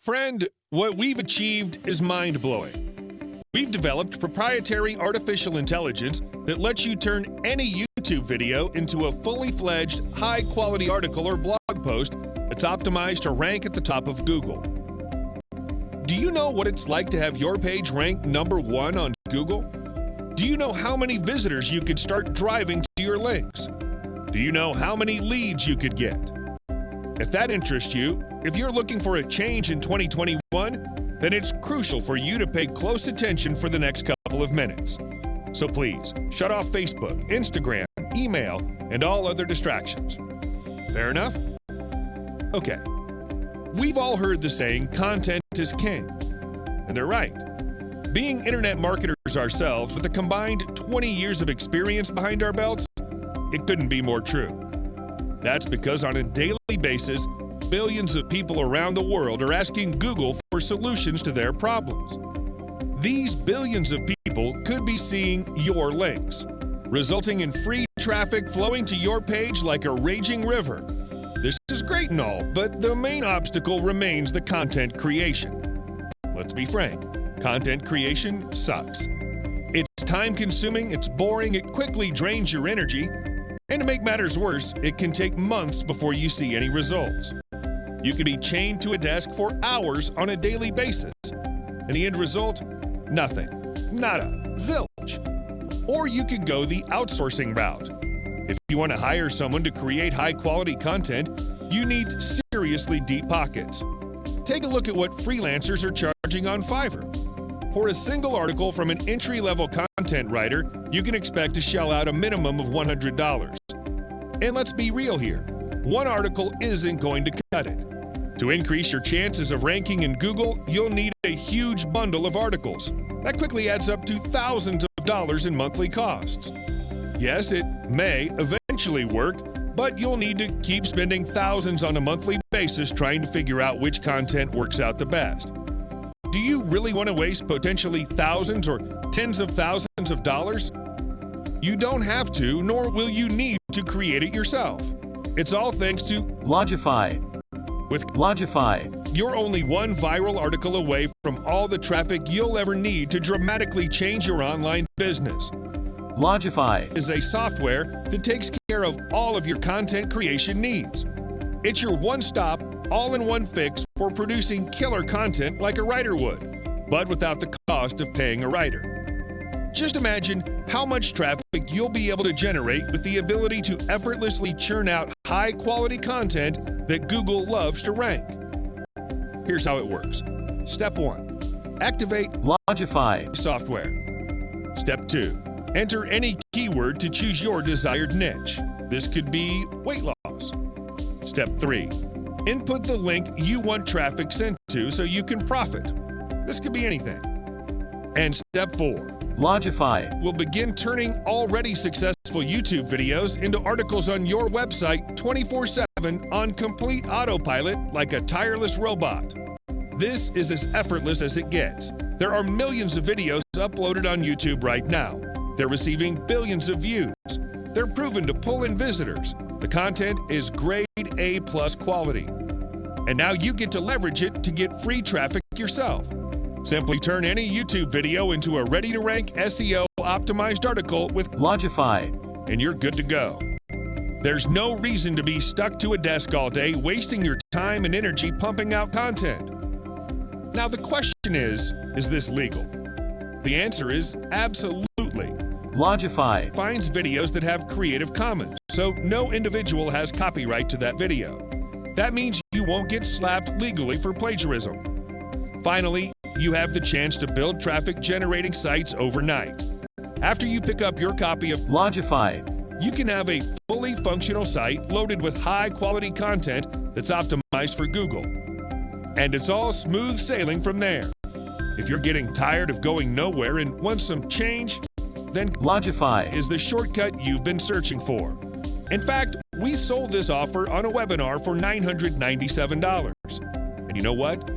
Friend, what we've achieved is mind-blowing. We've developed proprietary artificial intelligence that lets you turn any YouTube video into a fully fledged, high-quality article or blog post that's optimized to rank at the top of Google. Do you know what it's like to have your page ranked #1 on Google? Do you know how many visitors you could start driving to your links? Do you know how many leads you could get? If that interests you, if you're looking for a change in 2021, then it's crucial for you to pay close attention for the next couple of minutes. So please, shut off Facebook, Instagram, email, and all other distractions. Fair enough? Okay. We've all heard the saying, content is king. And they're right. Being internet marketers ourselves with a combined 20 years of experience behind our belts, it couldn't be more true. That's because on a daily basis, billions of people around the world are asking Google for solutions to their problems. These billions of people could be seeing your links, resulting in free traffic flowing to your page like a raging river. This is great and all, but the main obstacle remains the content creation. Let's be frank, content creation sucks. It's time-consuming, it's boring, it quickly drains your energy, and to make matters worse, it can take months before you see any results. You could be chained to a desk for hours on a daily basis, and the end result? Nothing. Nada. Zilch. Or you could go the outsourcing route. If you want to hire someone to create high-quality content, you need seriously deep pockets. Take a look at what freelancers are charging on Fiverr. For a single article from an entry-level content writer, you can expect to shell out a minimum of $100. And let's be real here, one article isn't going to cut it. To increase your chances of ranking in Google, you'll need a huge bundle of articles. That quickly adds up to thousands of dollars in monthly costs. Yes, it may eventually work, but you'll need to keep spending thousands on a monthly basis trying to figure out which content works out the best. Do you really want to waste potentially thousands or tens of thousands of dollars? You don't have to, nor will you need to create it yourself. It's all thanks to Logify. With Logify, you're only one viral article away from all the traffic you'll ever need to dramatically change your online business. Logify is a software that takes care of all of your content creation needs. It's your one-stop, all-in-one fix for producing killer content like a writer would, but without the cost of paying a writer. Just imagine how much traffic you'll be able to generate with the ability to effortlessly churn out high-quality content that Google loves to rank. Here's how it works. Step 1. Activate Logify software. Step 2. Enter any keyword to choose your desired niche. This could be weight loss. Step 3. Input the link you want traffic sent to so you can profit. This could be anything. And Step 4. Logify will begin turning already successful YouTube videos into articles on your website 24/7 on complete autopilot like a tireless robot. This is as effortless as it gets. There are millions of videos uploaded on YouTube right now. They're receiving billions of views. They're proven to pull in visitors. The content is grade A+ quality. And now you get to leverage it to get free traffic yourself. Simply turn any YouTube video into a ready-to-rank SEO-optimized article with Logify, and you're good to go. There's no reason to be stuck to a desk all day wasting your time and energy pumping out content. Now the question is this legal? The answer is absolutely. Logify Finds videos that have Creative Commons, so no individual has copyright to that video. That means you won't get slapped legally for plagiarism. Finally, you have the chance to build traffic-generating sites overnight. After you pick up your copy of Logify, you can have a fully functional site loaded with high-quality content that's optimized for Google. And it's all smooth sailing from there. If you're getting tired of going nowhere and want some change, then Logify is the shortcut you've been searching for. In fact, we sold this offer on a webinar for $997. And you know what?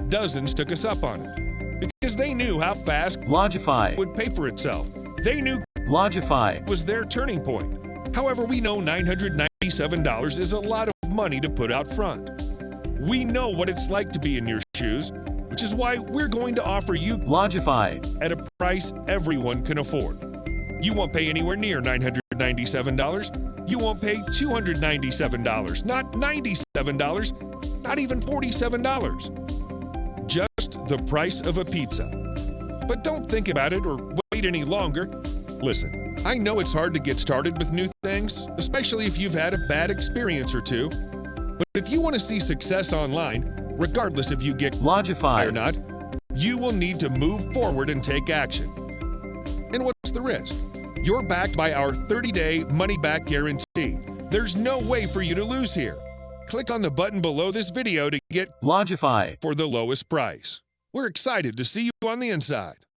Dozens took us up on it because they knew how fast Logify would pay for itself. They knew Logify was their turning point. However, we know $997 is a lot of money to put out front. We know what it's like to be in your shoes, which is why we're going to offer you Logify. at a price everyone can afford. You won't pay anywhere near $997. You won't pay $297, not $97, not even $47. Just the price of a pizza. But don't think about it or wait any longer. Listen, I know it's hard to get started with new things, especially if you've had a bad experience or two. But if you want to see success online, regardless if you get Logify or not, you will need to move forward and take action. And what's the risk? You're backed by our 30-day money-back guarantee. There's no way for you to lose here. Click on the button below this video to get Logify for the lowest price. We're excited to see you on the inside.